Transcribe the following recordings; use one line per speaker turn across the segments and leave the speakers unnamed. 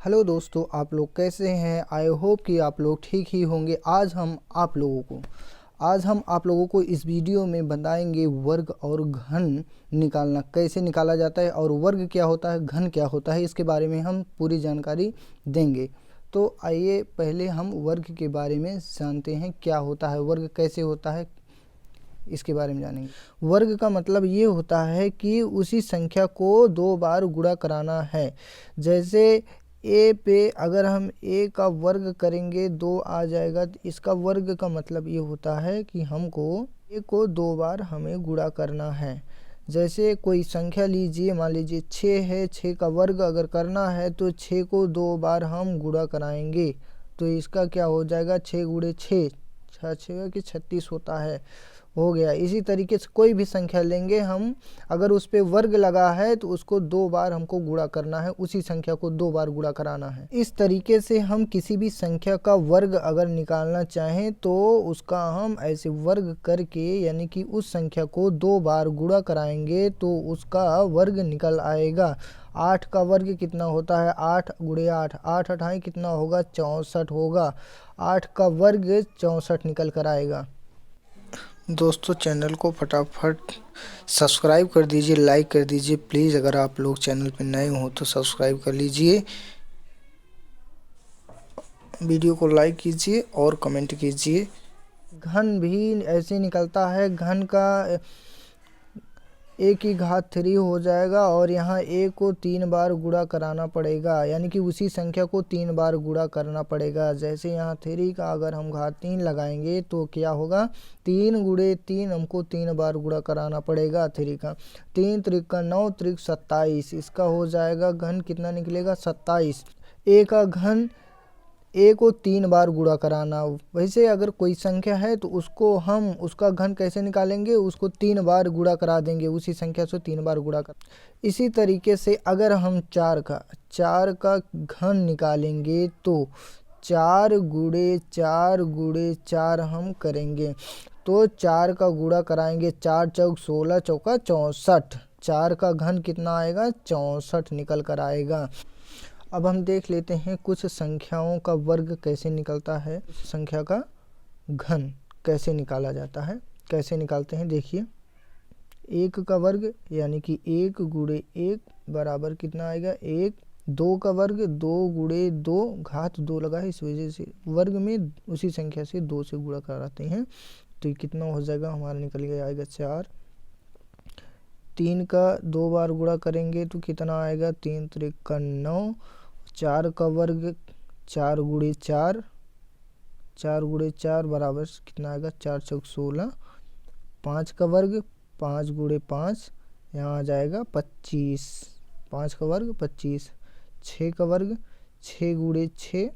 Hello दोस्तों, आप लोग कैसे हैं। आई होप कि आप लोग ठीक ही होंगे। आज हम आप लोगों को इस वीडियो में बताएंगे वर्ग और घन निकालना कैसे निकाला जाता है और वर्ग क्या होता है, घन क्या होता है, इसके बारे में हम पूरी जानकारी देंगे। तो आइए पहले हम वर्ग के बारे में जानते हैं, क्या होता है वर्ग, कैसे होता है, इसके बारे में जानेंगे। वर्ग का मतलब ये होता है कि उसी संख्या को दो बार गुणा कराना है। जैसे ए पे अगर हम ए का वर्ग करेंगे 2 आ जाएगा, तो इसका वर्ग का मतलब ये होता है कि हमको ए को 2 बार हमें गुणा करना है। जैसे कोई संख्या लीजिए, मान लीजिए 6 है, 6 का वर्ग अगर करना है तो 6 को 2 बार हम गुणा कराएंगे, तो इसका क्या हो जाएगा, 6 गुणे 6, 6 की 36 होता है, हो गया। इसी तरीके से कोई भी संख्या लेंगे हम, अगर उस पर वर्ग लगा है तो उसको 2 बार हमको गुणा करना है, उसी संख्या को 2 बार गुणा कराना है। इस तरीके से हम किसी भी संख्या का वर्ग अगर निकालना चाहें तो उसका हम ऐसे वर्ग करके, यानी कि उस संख्या को 2 बार गुणा कराएंगे तो उसका वर्ग निकल आएगा। 8 का वर्ग कितना होता है, 8 गुणे 8, 8 अठाई कितना होगा, 64 होगा। 8 का वर्ग 64 निकल कर आएगा। दोस्तों, चैनल को फटाफट सब्सक्राइब कर दीजिए, लाइक कर दीजिए प्लीज़। अगर आप लोग चैनल पर नए हो तो सब्सक्राइब कर लीजिए, वीडियो को लाइक कीजिए और कमेंट कीजिए। घन भी ऐसे निकलता है, घन का ए की घात 3 हो जाएगा और यहाँ ए को 3 बार गुणा कराना पड़ेगा, यानी कि उसी संख्या को 3 बार गुणा करना पड़ेगा। जैसे यहाँ 3 का अगर हम घात 3 लगाएंगे तो क्या होगा, 3 गुणे 3 हमको 3 बार गुणा कराना पड़ेगा 3 का। 3 त्रिक 9 त्रिक 27, इसका हो जाएगा घन कितना निकलेगा, 27। ए का घन, ए को 3 बार गुणा कराना। वैसे अगर कोई संख्या है तो उसको हम उसका घन कैसे निकालेंगे, उसको 3 बार गुणा करा देंगे, उसी संख्या से 3 बार गुणा कर। इसी तरीके से अगर हम 4 का घन निकालेंगे तो 4 गुणे 4 हम करेंगे, तो 4 का गुणा कराएंगे, 4 चौक 16, चौका 64। 4 का घन कितना आएगा, 64 निकल कर आएगा। अब हम देख लेते हैं कुछ संख्याओं का वर्ग कैसे निकलता है, संख्या का घन कैसे निकाला जाता है, कैसे निकालते हैं देखिए। 1 का वर्ग यानी कि 1 गुणे 1 बराबर कितना आएगा, 1। 2 का वर्ग 2 गुणे 2, घात 2 लगा है इस वजह से वर्ग में उसी संख्या से 2 से गुणा कराते हैं, तो ये कितना हो जाएगा हमारा, निकल गया आएगा 4। 3 का 2 बार गुणा करेंगे तो कितना आएगा, 3 त्रिक 9। 4 का वर्ग 4 गुणे 4, 4 गुणे 4 बराबर कितना आएगा, 4 चौक 16। 5 का वर्ग 5 गुणे 5, यहाँ आ जाएगा 25, 5 का वर्ग 25। 6 का वर्ग 6 गुणे 6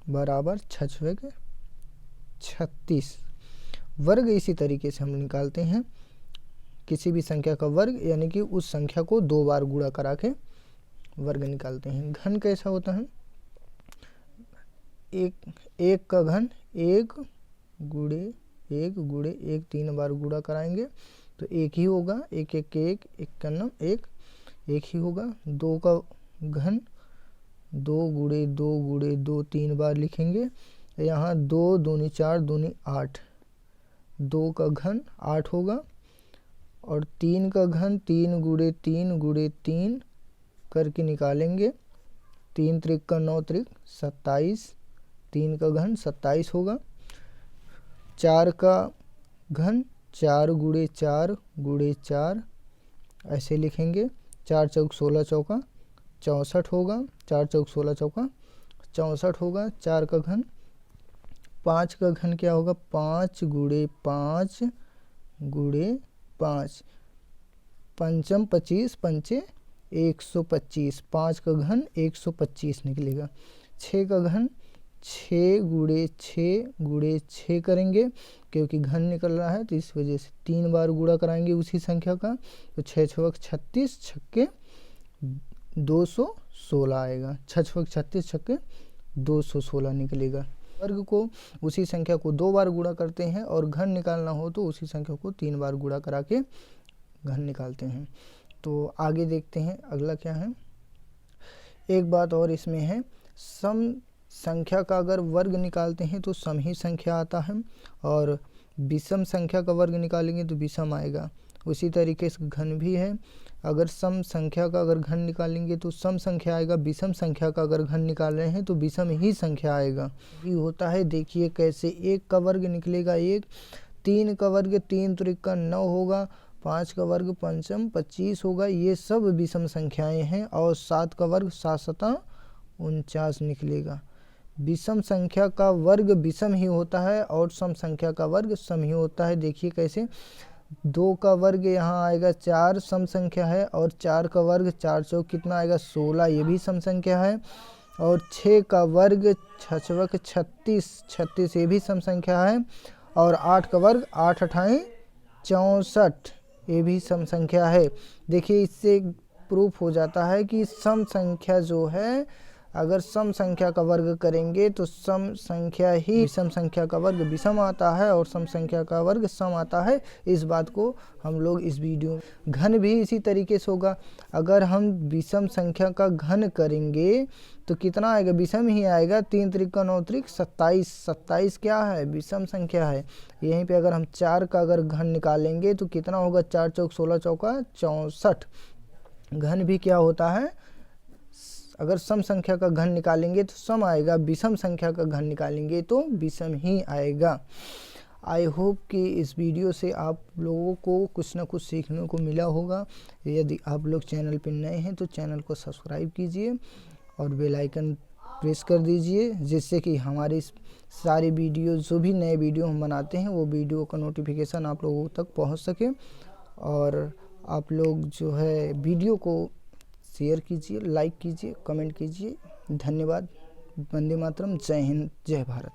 बराबर 6 36 वर्ग। इसी तरीके से हम निकालते हैं किसी भी संख्या का वर्ग, यानी कि उस संख्या को 2 बार गुणा करा के वर्ग निकालते हैं। घन कैसा होता है, एक का घन 1 गुणे 1 3 बार गुणा कराएंगे तो 1 ही होगा, 1 1 1 1 का नाम 1 ही होगा। 2 का घन 2 गुणे 2 3 बार लिखेंगे, यहाँ 2 दूनी 4 दूनी 8, 2 का घन 8 होगा। और 3 का घन 3 गुणे 3 करके निकालेंगे, 3 त्रिक 9 त्रिक 27, 3 का घन 27 होगा। 4 का घन 4 गुणे 4 ऐसे लिखेंगे, 4 चौक 16 चौका 64 होगा, 4 चौक 16 चौका 64 होगा। 4 का घन, 5 का घन क्या होगा, 5 गुणे 5 पंचम 25 पंचे 125, 5 का घन 125 निकलेगा। 6 का घन 6 गुणे 6 करेंगे, क्योंकि घन निकल रहा है तो इस वजह से 3 बार गुणा कराएंगे उसी संख्या का, तो 6 छक 36 छक्के 216 आएगा, 6 छक 36 छक्के 216 निकलेगा। वर्ग को उसी संख्या को 2 बार गुणा करते हैं और घन निकालना हो तो उसी संख्या को 3 बार गुणा करा के घन निकालते हैं। तो आगे देखते हैं अगला क्या है। एक बात और इसमें है, सम संख्या का अगर वर्ग निकालते हैं तो सम ही संख्या आता है, और विषम संख्या का वर्ग निकालेंगे तो विषम आएगा। उसी तरीके से घन भी है, अगर सम संख्या का अगर घन निकालेंगे तो सम संख्या आएगा, विषम संख्या का अगर घन निकाल रहे हैं तो विषम ही संख्या आएगा। ये होता है, देखिए कैसे। 1 का वर्ग निकलेगा 1, 3 का वर्ग 3 त्रिका 9 होगा, 5 का वर्ग पंचम 25 होगा, ये सब विषम संख्याएं हैं। और 7 का वर्ग 7 सता 49 निकलेगा। विषम संख्या का वर्ग विषम ही होता है और सम संख्या का वर्ग सम ही होता है। देखिए कैसे, 2 का वर्ग यहाँ आएगा 4, सम संख्या है, और 4 का वर्ग 4 चौक कितना आएगा 16, ये भी सम संख्या है। और 6 का वर्ग 6 36, 36 ये भी सम संख्या है। और 8 का वर्ग 8 अठाई 64, ये भी सम संख्या है। देखिए इससे प्रूफ हो जाता है कि सम संख्या जो है, अगर सम संख्या का वर्ग करेंगे तो सम संख्या ही विषम संख्या का वर्ग विषम आता है और सम संख्या का वर्ग सम आता है। इस बात को हम लोग इस वीडियो में, घन भी इसी तरीके से होगा। अगर हम विषम संख्या का घन करेंगे तो कितना आएगा, विषम ही आएगा। 3 त्रिका 9 त्रिक 27, 27 क्या है, विषम संख्या है। यहीं पे अगर हम 4 का अगर घन निकालेंगे तो कितना होगा, 4 चौक 16 चौका 64। घन भी क्या होता है, अगर सम संख्या का घन निकालेंगे तो सम आएगा, विषम संख्या का घन निकालेंगे तो विषम ही आएगा। आई होप कि इस वीडियो से आप लोगों को कुछ ना कुछ सीखने को मिला होगा। यदि आप लोग चैनल पर नए हैं तो चैनल को सब्सक्राइब कीजिए और बेल आइकन प्रेस कर दीजिए, जिससे कि हमारी सारी वीडियो, जो भी नए वीडियो हम बनाते हैं, वो वीडियो का नोटिफिकेशन आप लोगों तक पहुंच सके। और आप लोग जो है वीडियो को शेयर कीजिए, लाइक कीजिए, कमेंट कीजिए। धन्यवाद। वंदे मातरम। जय हिंद, जय भारत।